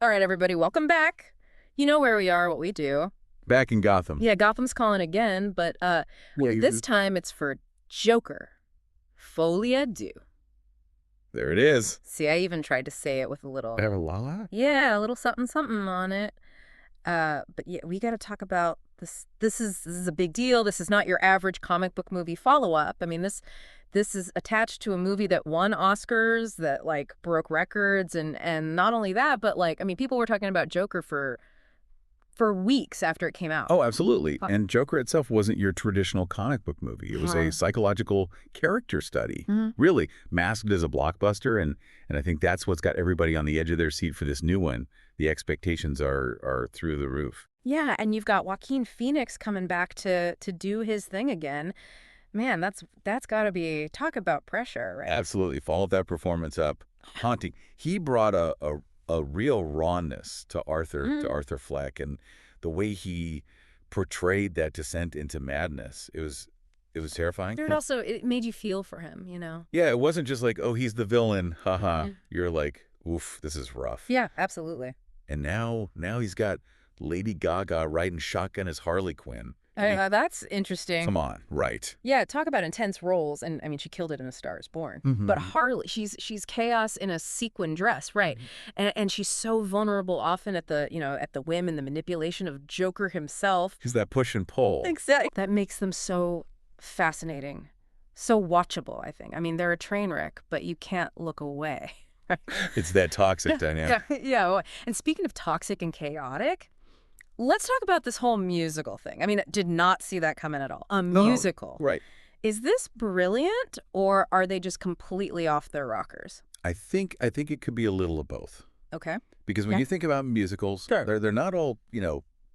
All right, everybody, welcome back. You know where we are, what we do. Back in Gotham. Yeah, Gotham's calling again, but this time it's for Joker. Folie à deux. There it is. See, I even tried to say it with a little... Lala? Yeah, a little something something on it. But yeah, we got to talk about this. This is a big deal. This is not your average comic book movie follow-up. I mean, this is attached to a movie that won Oscars, that like broke records, and not only that, but like, I mean, people were talking about Joker for weeks after it came out. Oh, absolutely. And Joker itself wasn't your traditional comic book movie. It was a psychological character study, really, masked as a blockbuster. And I think that's what's got everybody on the edge of their seat for this new one. The expectations are through the roof. Yeah, and you've got Joaquin Phoenix coming back to do his thing again. Man, that's got to be, talk about pressure, right? Absolutely. Followed that performance up. Haunting. He brought a real rawness to Arthur Fleck, and the way he portrayed that descent into madness. It was terrifying. It also, it made you feel for him, you know? Yeah, it wasn't just like, oh, he's the villain, haha. You're like, oof, this is rough. Yeah, absolutely. And now he's got Lady Gaga riding shotgun as Harley Quinn. That's interesting. Come on, right. Yeah, talk about intense roles, and I mean, she killed it in A Star is Born. But Harley, she's chaos in a sequin dress, right? And she's so vulnerable often at the, at the whim and the manipulation of Joker himself. He's that push and pull. Exactly. That makes them so fascinating, so watchable, I think. I mean, they're a train wreck, but you can't look away. It's that toxic dynamic. Yeah. And speaking of toxic and chaotic, let's talk about this whole musical thing. I mean, did not see that coming at all. A musical. Right. Is this brilliant, or are they just completely off their rockers? I think it could be a little of both. Okay. Because when you think about musicals, Sure. they're not all,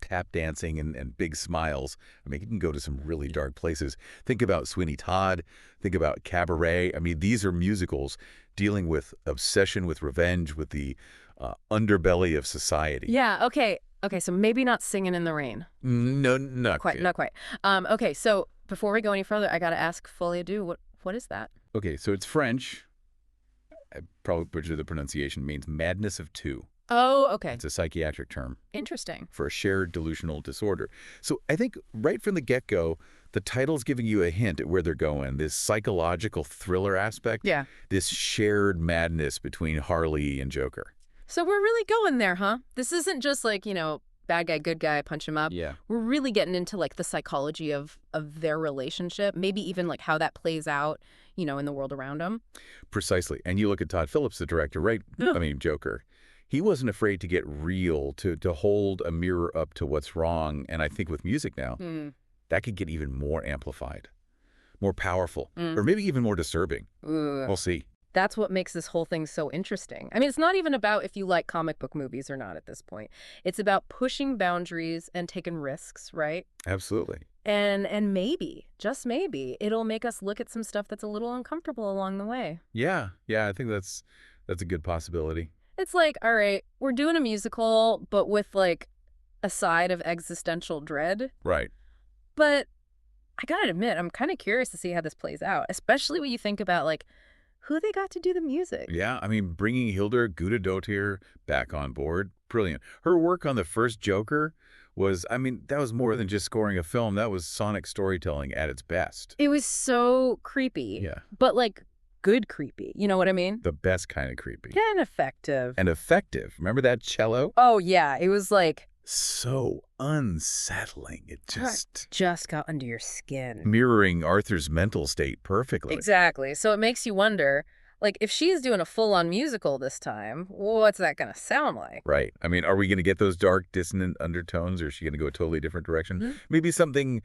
tap dancing and big smiles. I mean, you can go to some really dark places. Think about Sweeney Todd. Think about Cabaret. I mean, these are musicals dealing with obsession, with revenge, with the underbelly of society. Yeah, okay, so maybe not Singing in the Rain. No, not quite. Okay, so before we go any further, I got to ask Folie à deux, what is that? Okay, so it's French. I probably butchered the pronunciation. Means madness of two. Oh, okay. It's a psychiatric term. Interesting. For a shared delusional disorder. So I think right from the get-go, the title's giving you a hint at where they're going. This psychological thriller aspect. Yeah. This shared madness between Harley and Joker. So we're really going there, huh? This isn't just like, bad guy, good guy, punch him up. Yeah. We're really getting into like the psychology of their relationship, maybe even like how that plays out, in the world around them. Precisely. And you look at Todd Phillips, the director, right? I mean, Joker. He wasn't afraid to get real, to hold a mirror up to what's wrong. And I think with music now, that could get even more amplified, more powerful, or maybe even more disturbing. We'll see. That's what makes this whole thing so interesting. I mean, it's not even about if you like comic book movies or not at this point. It's about pushing boundaries and taking risks, right? Absolutely. And maybe, just maybe, it'll make us look at some stuff that's a little uncomfortable along the way. Yeah, I think that's a good possibility. It's like, all right, we're doing a musical, but with like a side of existential dread. Right. But I gotta admit, I'm kind of curious to see how this plays out, especially when you think about like who they got to do the music. Yeah, I mean, bringing Hildur Guðnadóttir back on board, brilliant. Her work on the first Joker was, I mean, that was more than just scoring a film. That was sonic storytelling at its best. It was so creepy. Yeah. But like good creepy. You know what I mean? The best kind of creepy. Yeah, and effective. And effective. Remember that cello? Oh, yeah. It was like... so unsettling. It just got under your skin. Mirroring Arthur's mental state perfectly. Exactly. So it makes you wonder, like, if she's doing a full-on musical this time, what's that going to sound like? Right. I mean, are we going to get those dark, dissonant undertones, or is she going to go a totally different direction? Maybe something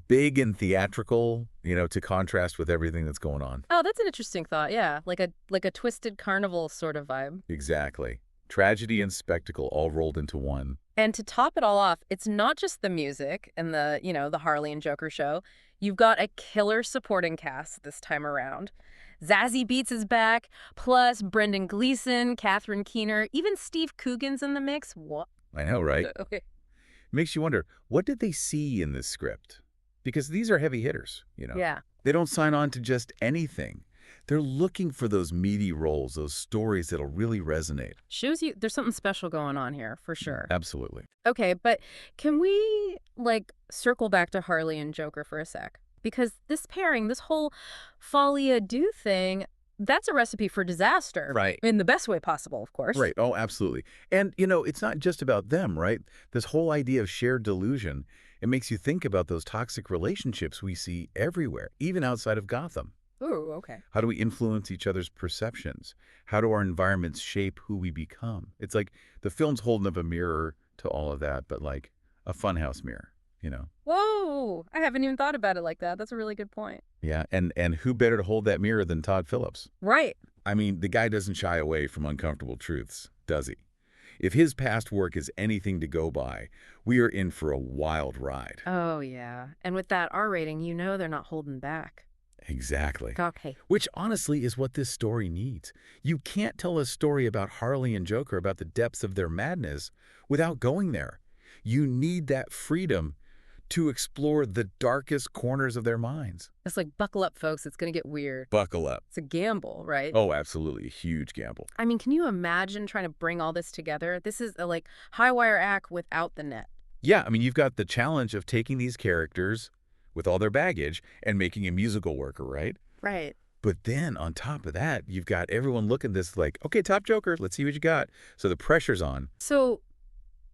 big and theatrical, to contrast with everything that's going on. Oh, that's an interesting thought. Yeah, like a twisted carnival sort of vibe. Exactly. Tragedy and spectacle all rolled into one. And to top it all off, it's not just the music and the, the Harley and Joker show. You've got a killer supporting cast this time around. Zazie Beetz is back, plus Brendan Gleeson, Catherine Keener, even Steve Coogan's in the mix. What? I know, right? Okay. Makes you wonder, what did they see in this script? Because these are heavy hitters, Yeah. They don't sign on to just anything. They're looking for those meaty roles, those stories that'll really resonate. Shows you there's something special going on here, for sure. Absolutely. Okay, but can we, like, circle back to Harley and Joker for a sec? Because this pairing, this whole folie-à-deux thing, that's a recipe for disaster. Right. In the best way possible, of course. Right. Oh, absolutely. And, it's not just about them, right? This whole idea of shared delusion, it makes you think about those toxic relationships we see everywhere, even outside of Gotham. Ooh, okay. How do we influence each other's perceptions? How do our environments shape who we become? It's like the film's holding up a mirror to all of that, but like a funhouse mirror. Whoa! I haven't even thought about it like that. That's a really good point. Yeah, and who better to hold that mirror than Todd Phillips? Right. I mean, the guy doesn't shy away from uncomfortable truths, does he? If his past work is anything to go by, we are in for a wild ride. Oh, yeah. And with that R rating, they're not holding back. Exactly. Okay. Which honestly is what this story needs. You can't tell a story about Harley and Joker about the depths of their madness without going there. You need that freedom to explore the darkest corners of their minds. It's like, buckle up, folks. It's going to get weird. Buckle up. It's a gamble, right? Oh, absolutely. A huge gamble. I mean, can you imagine trying to bring all this together? This is a, like, high wire act without the net. Yeah, I mean, you've got the challenge of taking these characters with all their baggage and making a musical worker, right? Right. But then on top of that, you've got everyone looking at this like, okay, top Joker, let's see what you got. So the pressure's on. So,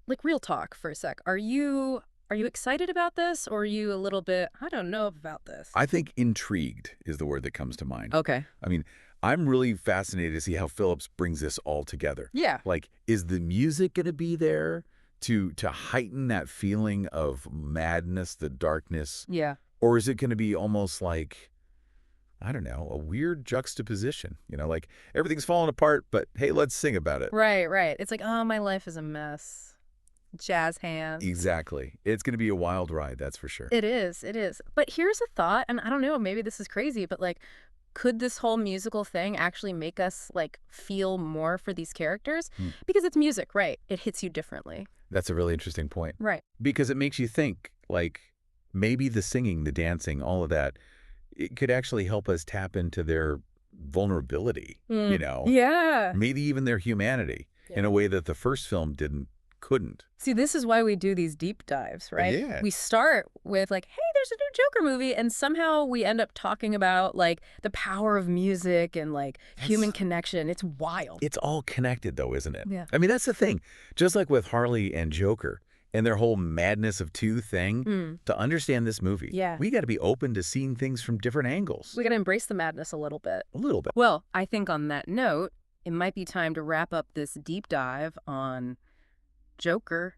like, real talk for a sec. Are you excited about this, or are you a little bit, I don't know about this? I think intrigued is the word that comes to mind. Okay. I mean, I'm really fascinated to see how Phillips brings this all together. Yeah. Like, is the music going to be there to heighten that feeling of madness, the darkness? Yeah. Or is it going to be almost like, I don't know, a weird juxtaposition? Like everything's falling apart, but hey, let's sing about it. Right, right. It's like, oh, my life is a mess. Jazz hands. Exactly. It's going to be a wild ride, that's for sure. It is, it is. But here's a thought, and I don't know, maybe this is crazy, but like, could this whole musical thing actually make us like feel more for these characters? Because it's music, right? It hits you differently. That's a really interesting point. Right. Because it makes you think, like, maybe the singing, the dancing, all of that, it could actually help us tap into their vulnerability, Yeah. Maybe even their humanity in a way that the first film couldn't. See, this is why we do these deep dives, right? Yeah. We start with like, hey, there's a new Joker movie, and somehow we end up talking about like the power of music and like human connection. It's wild. It's all connected though, isn't it? Yeah. I mean, that's the thing. Just like with Harley and Joker and their whole madness of two thing, to understand this movie, we got to be open to seeing things from different angles. We got to embrace the madness a little bit. A little bit. Well, I think on that note, it might be time to wrap up this deep dive on Joker,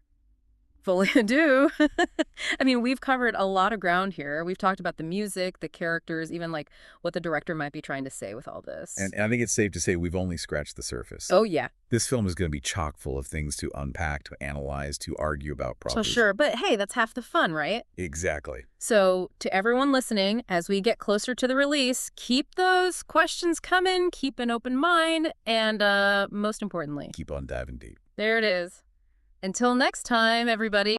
Folie-à-deux. I mean, we've covered a lot of ground here. We've talked about the music, the characters, even like what the director might be trying to say with all this. And I think it's safe to say we've only scratched the surface. Oh, yeah. This film is going to be chock full of things to unpack, to analyze, to argue about So properly. sure, but hey, that's half the fun, right? Exactly. So to everyone listening, as we get closer to the release, keep those questions coming, keep an open mind, and most importantly, Keep on diving deep. there it is. Until next time, everybody.